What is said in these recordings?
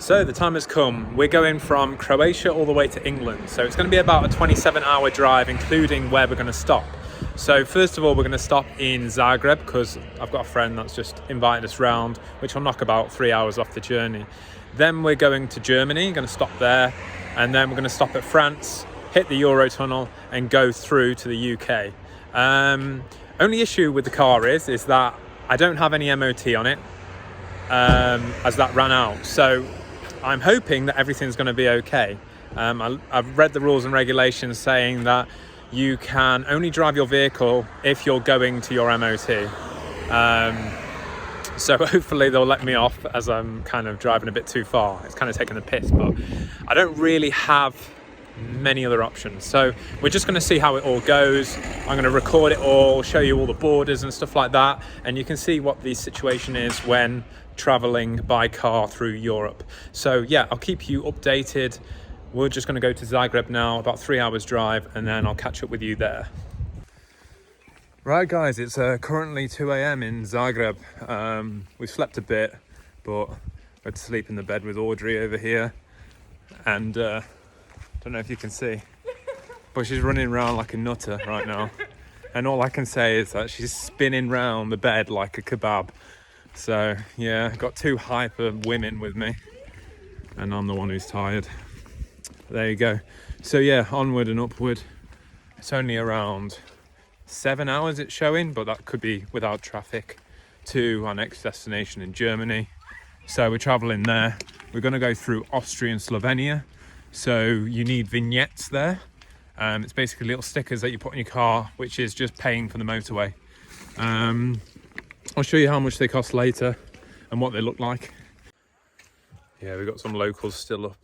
So the time has come. We're going from Croatia all the way to England. So it's going to be about a 27-hour drive, including where we're going to stop. So first of all, we're going to stop in Zagreb because I've got a friend that's just invited us round, which will knock about 3 hours off the journey. Then we're going to Germany, going to stop there. And then we're going to stop at France, hit the Eurotunnel and go through to the UK. Only issue with the car is that I don't have any MOT on it, as that ran out. So I'm hoping that everything's going to be okay. I've read the rules and regulations saying that you can only drive your vehicle if you're going to your MOT. So hopefully they'll let me off, as I'm kind of driving a bit too far. It's kind of taking the piss, but I don't really have many other options. So we're just going to see how it all goes. I'm going to record it all, show you all the borders and stuff like that, and you can see what the situation is when traveling by car through Europe. So yeah, I'll keep you updated. We're just going to go to Zagreb now, about 3 hours drive, and then I'll catch up with you there. Right guys, it's currently 2 a.m. in Zagreb. We've slept a bit, but we had to sleep in the bed with Audrey over here, and don't know if you can see, but she's running around like a nutter right now, and all I can say is that she's spinning round the bed like a kebab. So yeah, got two hyper women with me and I'm the one who's tired. There you go. So yeah, onward and upward. It's only around 7 hours it's showing, but that could be without traffic, to our next destination in Germany. So we're traveling there. We're going to go through Austria and Slovenia. So you need vignettes there. It's basically little stickers that you put on your car, which is just paying for the motorway. I'll show you how much they cost later and what they look like. Yeah, we've got some locals still up.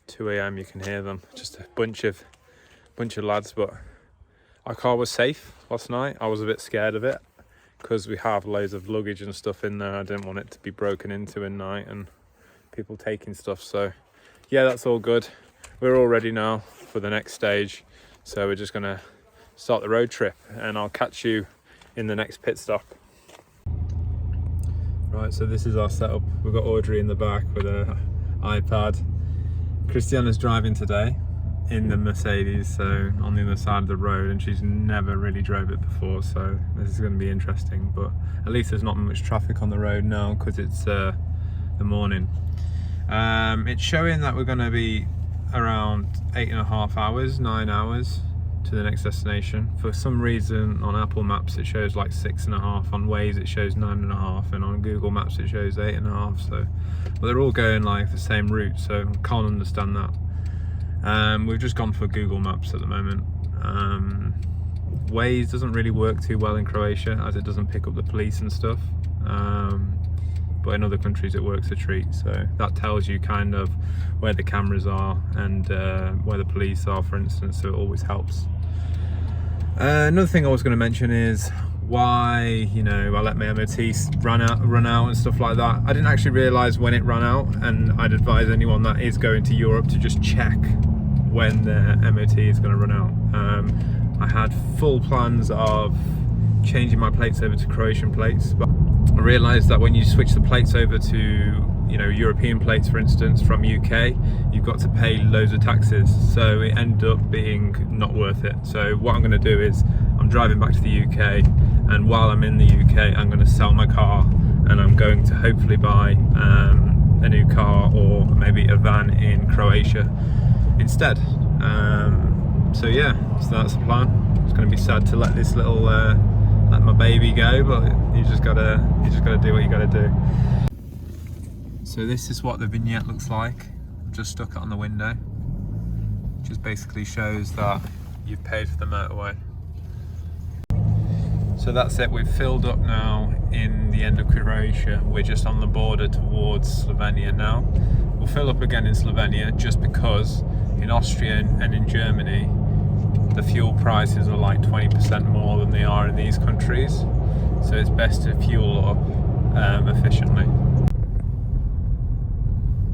2 a.m. you can hear them. Just a bunch of lads, but our car was safe last night. I was a bit scared of it because we have loads of luggage and stuff in there. I didn't want it to be broken into at night and people taking stuff. So yeah, that's all good. We're all ready now for the next stage. So we're just gonna start the road trip and I'll catch you in the next pit stop. Right, so this is our setup. We've got Audrey in the back with her iPad. Christiana's driving today in the Mercedes, so on the other side of the road, and she's never really drove it before, so this is going to be interesting. But at least there's not much traffic on the road now because it's the morning. It's showing that we're going to be around 8.5 hours, 9 hours to the next destination. For some reason on Apple Maps it shows like 6.5, on Waze it shows 9.5, and on Google Maps it shows 8.5. So, but they're all going like the same route, so I can't understand that. We've just gone for Google Maps at the moment. Waze doesn't really work too well in Croatia as it doesn't pick up the police and stuff, but in other countries it works a treat. So that tells you kind of where the cameras are and where the police are, for instance, so it always helps. Another thing I was going to mention is why, you know, I let my MOT run out and stuff like that. I didn't actually realise when it ran out, and I'd advise anyone that is going to Europe to just check when their MOT is going to run out. I had full plans of changing my plates over to Croatian plates, but I realised that when you switch the plates over to, you know, European plates, for instance, from UK, you've got to pay loads of taxes, so it ended up being not worth it. So what I'm going to do is I'm driving back to the UK, and while I'm in the UK I'm going to sell my car and I'm going to hopefully buy a new car or maybe a van in Croatia instead. So yeah, so that's the plan. It's going to be sad to let this little let my baby go, but you just gotta do what you gotta do. So this is what the vignette looks like. I've just stuck it on the window. Just basically shows that you've paid for the motorway. So that's it, we've filled up now in the end of Croatia. We're just on the border towards Slovenia now. We'll fill up again in Slovenia just because in Austria and in Germany the fuel prices are like 20% more than they are in these countries, so it's best to fuel up efficiently.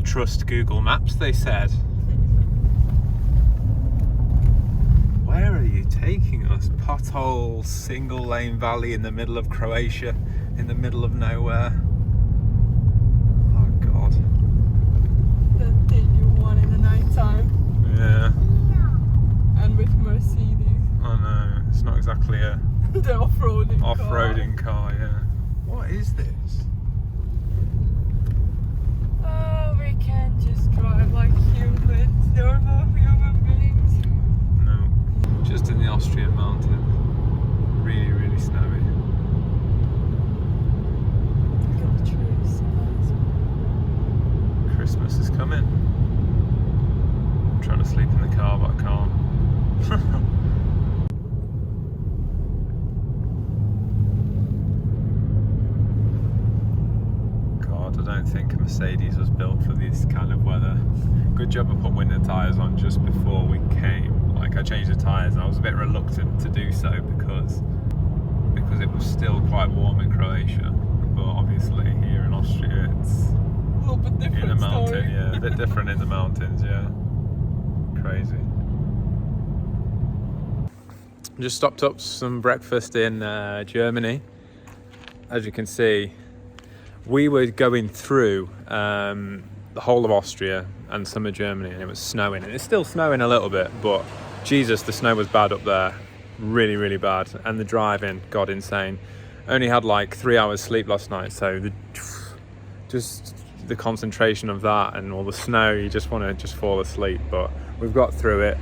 Trust Google Maps, they said. Where are you taking us? Pothole, single lane valley in the middle of Croatia, in the middle of nowhere. Oh God. What is this? Oh, we can't just drive like humans, normal human beings. No, just in the Austrian mountains. Really, really snowy. Look at the trees. Christmas is coming. I'm trying to sleep in the car, but I can't. God, I don't think a Mercedes was built for this kind of weather. Good job I put winter tyres on just before we came. Like, I changed the tyres and I was a bit reluctant to do so because it was still quite warm in Croatia. But obviously here in Austria it's A little bit different in the mountain, story. yeah, a bit different in the mountains, yeah. Crazy. Just stopped up some breakfast in Germany. As you can see, we were going through the whole of Austria and some of Germany, and it was snowing, and it's still snowing a little bit, but Jesus, the snow was bad up there, really, really bad. And the driving, God, insane. Only had like 3 hours sleep last night, so just the concentration of that and all the snow, you just want to just fall asleep. But we've got through it.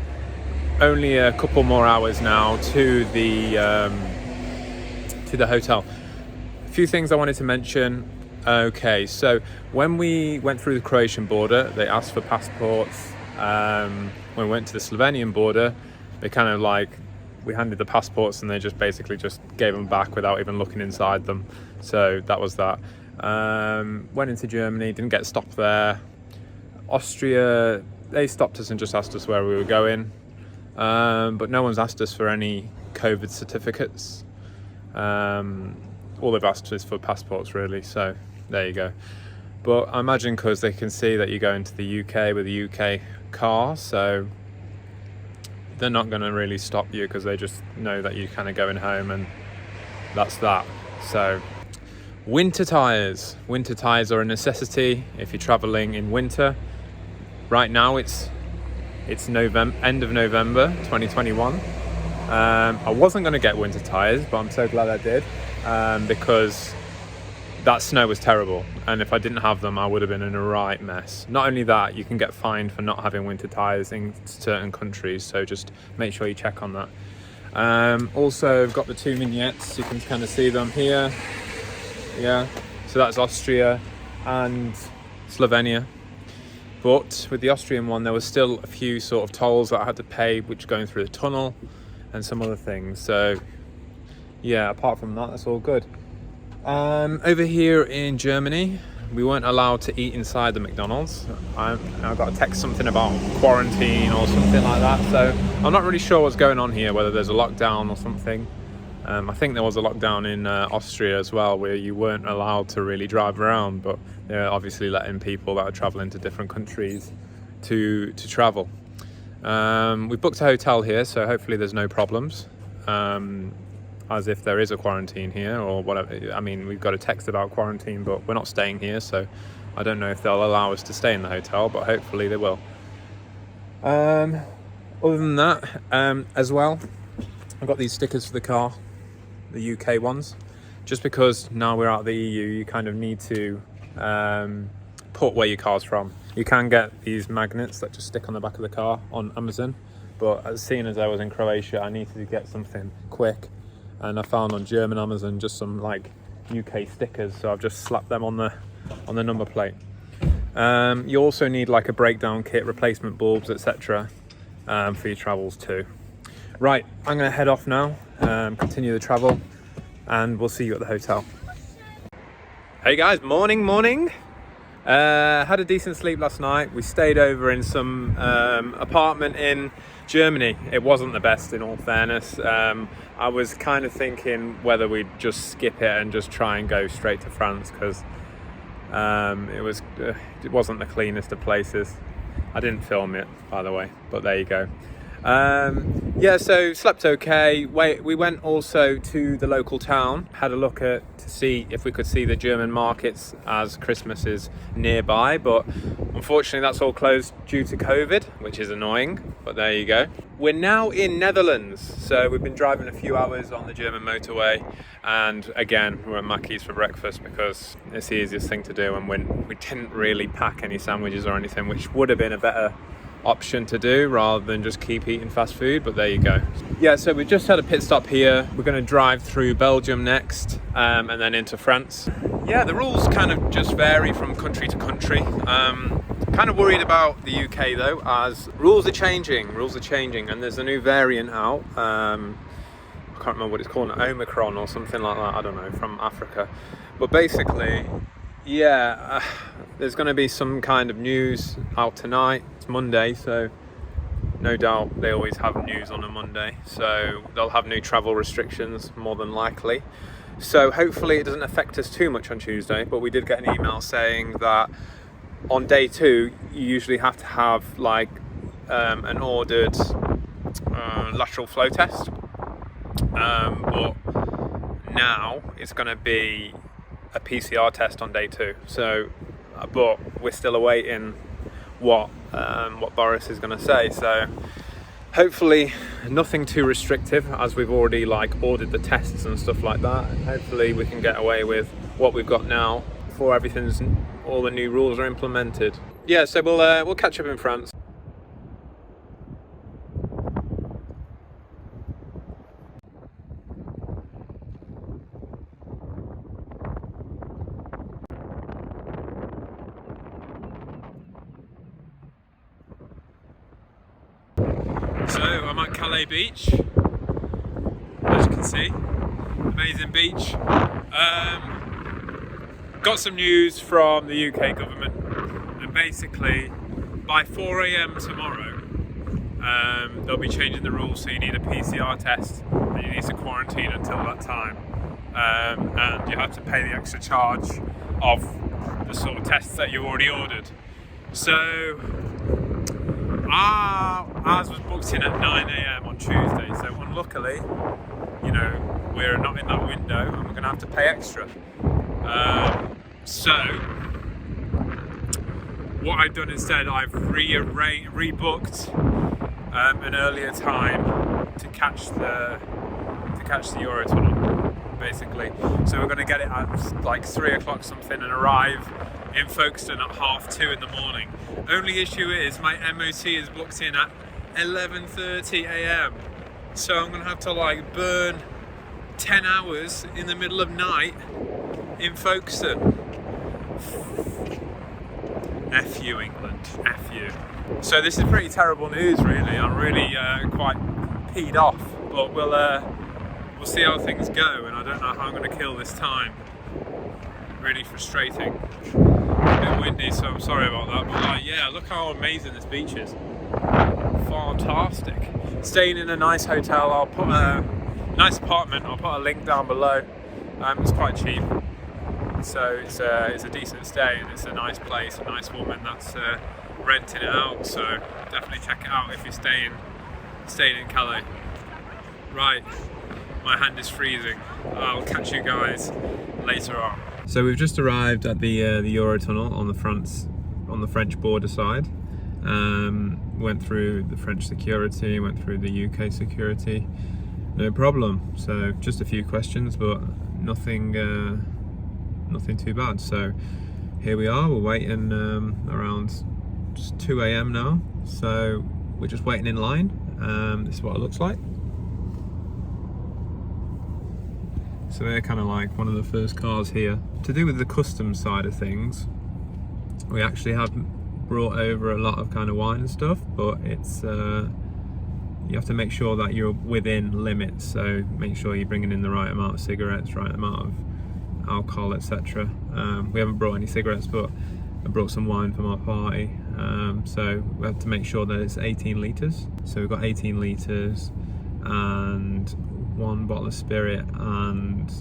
Only a couple more hours now to the hotel. A few things I wanted to mention. Okay, so when we went through the Croatian border, they asked for passports. When we went to the Slovenian border, they kind of like, we handed the passports and they just basically just gave them back without even looking inside them. So that was that. Went into Germany, didn't get stopped there. Austria, they stopped us and just asked us where we were going. But no one's asked us for any COVID certificates. All they've asked is for passports, really. So there you go. But I imagine because they can see that you go into the UK with a UK car, so they're not going to really stop you because they just know that you're kind of going home, and that's that. So winter tyres. Winter tyres are a necessity if you're traveling in winter. Right now it's November, end of November 2021. I wasn't going to get winter tyres, but I'm so glad I did, because that snow was terrible, and if I didn't have them I would have been in a right mess. Not only that, you can get fined for not having winter tyres in certain countries, so just make sure you check on that. Also, I've got the 2 vignettes, you can kind of see them here. Yeah, so that's Austria and Slovenia. But with the Austrian one, there was still a few sort of tolls that I had to pay, which going through the tunnel and some other things. So yeah, apart from that, that's all good. Over here in Germany, we weren't allowed to eat inside the McDonald's. I got a text something about quarantine or something like that. So I'm not really sure what's going on here, whether there's a lockdown or something. I think there was a lockdown in Austria as well, where you weren't allowed to really drive around, but they're obviously letting people that are traveling to different countries to travel. We booked a hotel here, so hopefully there's no problems, as if there is a quarantine here or whatever. I mean, we've got a text about quarantine, but we're not staying here, so I don't know if they'll allow us to stay in the hotel, but hopefully they will. Other than that, as well, I've got these stickers for the car, the UK ones, just because now we're out of the EU, you kind of need to put where your car's from. You can get these magnets that just stick on the back of the car on Amazon, but as soon as I was in Croatia, I needed to get something quick, and I found on German Amazon just some like UK stickers, so I've just slapped them on the number plate. You also need like a breakdown kit, replacement bulbs, etc. For your travels too. Right, I'm going to head off now, continue the travel, and we'll see you at the hotel. Hey guys, morning. Had a decent sleep last night. We stayed over in some apartment in Germany. It wasn't the best, in all fairness. I was kind of thinking whether we'd just skip it and just try and go straight to France, because it wasn't the cleanest of places. I didn't film it, by the way, but there you go. Yeah, so slept okay. We went also to the local town, had a look to see if we could see the German markets, as Christmas is nearby, but unfortunately that's all closed due to COVID, which is annoying, but there you go. We're now in Netherlands, so we've been driving a few hours on the German motorway, and again we're at Mackey's for breakfast because it's the easiest thing to do, and we didn't really pack any sandwiches or anything, which would have been a better option to do rather than just keep eating fast food, but there you go. Yeah, so we just had a pit stop here. We're going to drive through Belgium next, and then into France. Yeah, the rules kind of just vary from country to country. Kind of worried about the UK though, as rules are changing, and there's a new variant out. I can't remember what it's called, Omicron or something like that, I don't know, from Africa. But basically, yeah, there's going to be some kind of news out tonight. It's Monday, so no doubt they always have news on a Monday. So they'll have new travel restrictions, more than likely. So hopefully it doesn't affect us too much on Tuesday, but we did get an email saying that on day 2, you usually have to have like an ordered lateral flow test. But now it's going to be a PCR test on day 2. So, but we're still awaiting what Boris is going to say. So hopefully nothing too restrictive, as we've already like ordered the tests and stuff like that. Hopefully we can get away with what we've got now before all the new rules are implemented. Yeah, so we'll catch up in France. So I'm at Calais Beach, as you can see, amazing beach. Got some news from the UK government, and basically by 4 AM tomorrow they'll be changing the rules, so you need a PCR test and you need to quarantine until that time, and you have to pay the extra charge of the sort of tests that you already ordered. So ours was booked in at 9 AM on Tuesday, so unluckily, you know, we're not in that window and we're going to have to pay extra. So what I've done instead, I've rebooked an earlier time to catch the Eurotunnel, basically. So we're going to get it at like 3 o'clock something and arrive in Folkestone at 2:30 in the morning. Only issue is my MOT is booked in at 11:30 AM. So I'm going to have to like burn 10 hours in the middle of night in Folkestone. F you, England, F you. So this is pretty terrible news, really. I'm really quite peed off, but we'll see how things go, and I don't know how I'm going to kill this time. Really frustrating. A bit windy, so I'm sorry about that, but like, yeah, look how amazing this beach is. Fantastic. Staying in a nice hotel. I'll put a nice apartment. I'll put a link down below. It's quite cheap, so it's a decent stay, and it's a nice place, a nice woman that's renting it out. So definitely check it out if you're staying in Calais. Right, my hand is freezing. I'll catch you guys later on. So we've just arrived at the Eurotunnel on the French border side. Went through the French security, went through the UK security, no problem. So just a few questions, but nothing too bad. So here we are, we're waiting around just 2 AM now. So we're just waiting in line. This is what it looks like. So they're kind of like one of the first cars here. To do with the customs side of things, we actually have brought over a lot of kind of wine and stuff, but it's you have to make sure that you're within limits. So make sure you're bringing in the right amount of cigarettes, right amount of alcohol, etc. We haven't brought any cigarettes, but I brought some wine from our party. So we have to make sure that it's 18 litres. So we've got 18 litres and 1 bottle of spirit and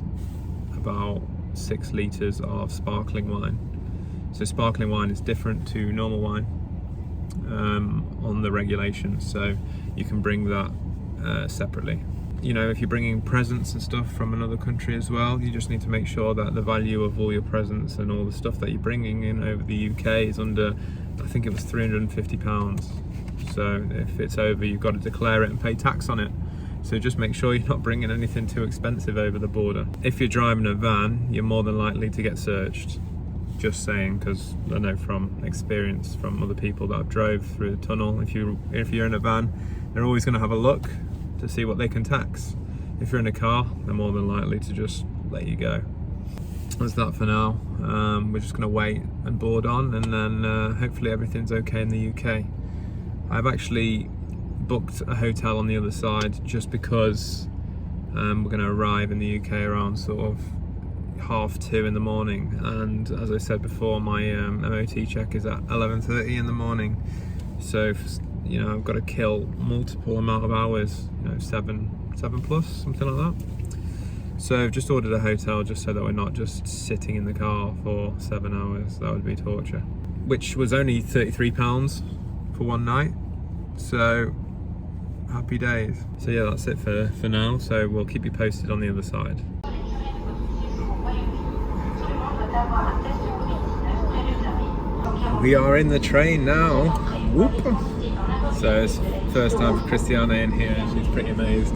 about 6 litres of sparkling wine. So sparkling wine is different to normal wine on the regulations, so you can bring that separately. You know, if you're bringing presents and stuff from another country as well, you just need to make sure that the value of all your presents and all the stuff that you're bringing in over the UK is under I think it was £350. So if it's over, you've got to declare it and pay tax on it. So just make sure you're not bringing anything too expensive over the border. If you're driving a van, you're more than likely to get searched. Just saying, because I know from experience from other people that have drove through the tunnel, if you're in a van, they're always going to have a look to see what they can tax. If you're in a car, they're more than likely to just let you go. That's that for now. We're just going to wait and board on, and then hopefully everything's okay in the UK. I've actually booked a hotel on the other side just because we're going to arrive in the UK around sort of 2:30 in the morning, and as I said before, my MOT check is at 11:30 in the morning. So you know, I've got to kill multiple amount of hours, you know, seven plus, something like that. So I've just ordered a hotel just so that we're not just sitting in the car for 7 hours. That would be torture. Which was only £33 for one night. So happy days. So yeah, that's it for now. So we'll keep you posted on the other side. We are in the train now. Whoop. So it's first time for Christiana in here. She's pretty amazed.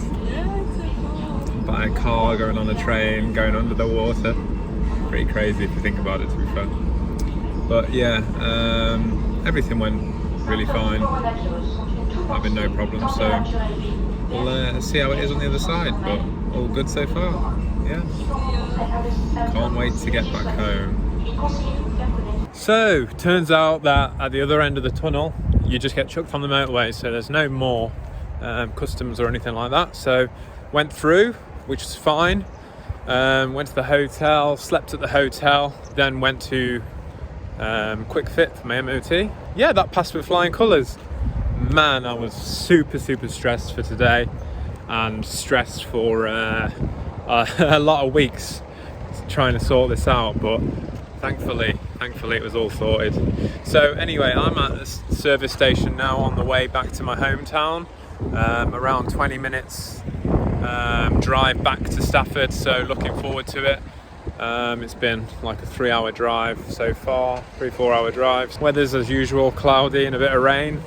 By a car, going on a train, going under the water. Pretty crazy if you think about it, to be fair. But yeah, everything went really fine. Having no problems, so we'll see how it is on the other side, but all good so far. Yeah. Can't wait to get back home. So, turns out that at the other end of the tunnel, you just get chucked on the motorway, so there's no more customs or anything like that. So, went through, which is fine. Went to the hotel, slept at the hotel, then went to Quick Fit for my MOT. Yeah, that passed with flying colours. Man, I was super stressed for today, and stressed for a lot of weeks trying to sort this out, but thankfully it was all sorted. So anyway, I'm at the service station now on the way back to my hometown. Around 20 minutes drive back to Stafford, so looking forward to it. It's been like a 3-hour drive so far, 3-4 hour drive. Weather's as usual, cloudy and a bit of rain.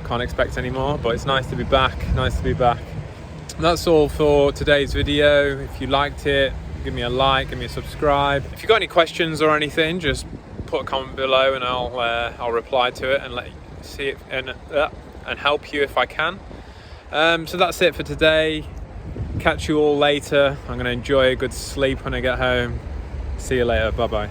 Can't expect any more, but it's nice to be back. That's all for today's video. If you liked it, give me a like, give me a subscribe. If you've got any questions or anything, just put a comment below and I'll reply to it and let you see it and help you if I can. So that's it for today. Catch you all later. I'm going to enjoy a good sleep when I get home. See you later. Bye bye.